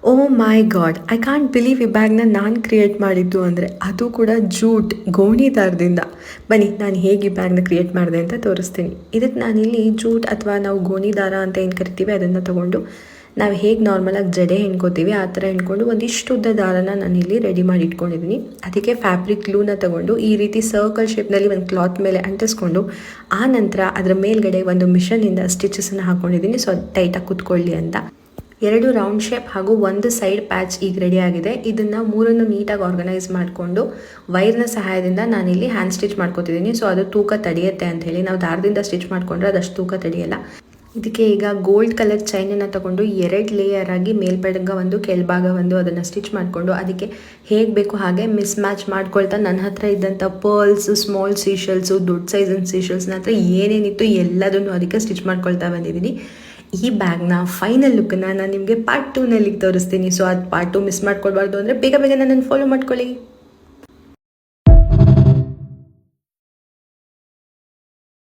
O my god, I can't believe ಈ ಬ್ಯಾಗ್ನ ನಾನು ಕ್ರಿಯೇಟ್ ಮಾಡಿದ್ದು ಅಂದರೆ ಅದು ಕೂಡ ಜೂಟ್ ಗೋಣಿ ದಾರದಿಂದ. ಬನ್ನಿ ನಾನು ಹೇಗೆ ಈ ಬ್ಯಾಗ್ನ ಕ್ರಿಯೇಟ್ ಮಾಡಿದೆ ಅಂತ ತೋರಿಸ್ತೀನಿ. ಇದಕ್ಕೆ ನಾನಿಲ್ಲಿ ಜೂಟ್ ಅಥವಾ ನಾವು ಗೋಣಿ ದಾರ ಅಂತ ಏನು ಕರಿತೀವಿ ಅದನ್ನು ತೊಗೊಂಡು ನಾವು ಹೇಗೆ ನಾರ್ಮಲಾಗಿ ಜಡೆ ಹೆಣ್ಕೋತೀವಿ ಆ ಥರ ಹೆಣ್ಕೊಂಡು ಒಂದಿಷ್ಟು ಉದ್ದ ದಾರನ ನಾನಿಲ್ಲಿ ರೆಡಿ ಮಾಡಿ ಇಟ್ಕೊಂಡಿದ್ದೀನಿ. ಅದಕ್ಕೆ ಫ್ಯಾಬ್ರಿಕ್ ಗ್ಲೂನ ತೊಗೊಂಡು ಈ ರೀತಿ ಸರ್ಕಲ್ ಶೇಪ್ನಲ್ಲಿ ಒಂದು ಕ್ಲಾತ್ ಮೇಲೆ ಅಂಟಿಸ್ಕೊಂಡು ಆ ನಂತರ ಅದರ ಮೇಲ್ಗಡೆ ಒಂದು ಮಿಷನಿಂದ ಸ್ಟಿಚಸನ್ನು ಹಾಕ್ಕೊಂಡಿದ್ದೀನಿ, ಸೊ ಅದು ಟೈಟಾಗಿ ಕುತ್ಕೊಳ್ಳಿ ಅಂತ. 2 ರೌಂಡ್ ಶೇಪ್ ಹಾಗೂ ಒಂದು ಸೈಡ್ ಪ್ಯಾಚ್ ಈಗ ರೆಡಿ ಆಗಿದೆ. ಇದನ್ನು ಮೂರನ್ನು ನೀಟಾಗಿ ಆರ್ಗನೈಸ್ ಮಾಡಿಕೊಂಡು ವೈರ್ನ ಸಹಾಯದಿಂದ ನಾನಿಲ್ಲಿ ಹ್ಯಾಂಡ್ ಸ್ಟಿಚ್ ಮಾಡ್ಕೊತಿದ್ದೀನಿ. ಸೊ ಅದು ತೂಕ ತಡೆಯುತ್ತೆ ಅಂತ ಹೇಳಿ. ನಾವು ದಾರದಿಂದ ಸ್ಟಿಚ್ ಮಾಡಿಕೊಂಡ್ರೆ ಅದಷ್ಟು ತೂಕ ತಡೆಯಲ್ಲ. ಇದಕ್ಕೆ ಈಗ ಗೋಲ್ಡ್ ಕಲರ್ ಚೈನನ್ನು ತಗೊಂಡು 2 ಲೇಯರ್ ಆಗಿ ಮೇಲ್ಬೆಡಗ ಒಂದು ಕೆಳಭಾಗ ಒಂದು ಅದನ್ನು ಸ್ಟಿಚ್ ಮಾಡಿಕೊಂಡು ಅದಕ್ಕೆ ಹೇಗೆ ಬೇಕು ಹಾಗೆ ಮಿಸ್ ಮ್ಯಾಚ್ ಮಾಡ್ಕೊಳ್ತಾ ನನ್ನ ಹತ್ರ ಇದ್ದಂಥ ಪರ್ಲ್ಸು, ಸ್ಮಾಲ್ ಸೀಶಲ್ಸು, ದೊಡ್ಡ ಸೈಜಿನ ಸೀಶಲ್ಸ್ನ ಹತ್ರ ಏನೇನಿತ್ತು ಎಲ್ಲದನ್ನು ಅದಕ್ಕೆ ಸ್ಟಿಚ್ ಮಾಡ್ಕೊಳ್ತಾ ಬಂದಿದ್ದೀನಿ. ಈ ಬ್ಯಾಗ್ನ ಫೈನಲ್ ಲುಕ್ಕನ್ನು ನಾನು ನಿಮಗೆ ಪಾರ್ಟ್ 2ನಲ್ಲಿ ತೋರಿಸ್ತೀನಿ. ಸೊ ಅದು ಪಾರ್ಟ್ 2 ಮಿಸ್ ಮಾಡ್ಕೊಳ್ಬಾರ್ದು ಅಂದರೆ ಬೇಗ ಬೇಗ ನನ್ನನ್ನು ಫಾಲೋ ಮಾಡ್ಕೊಳ್ಳಿ.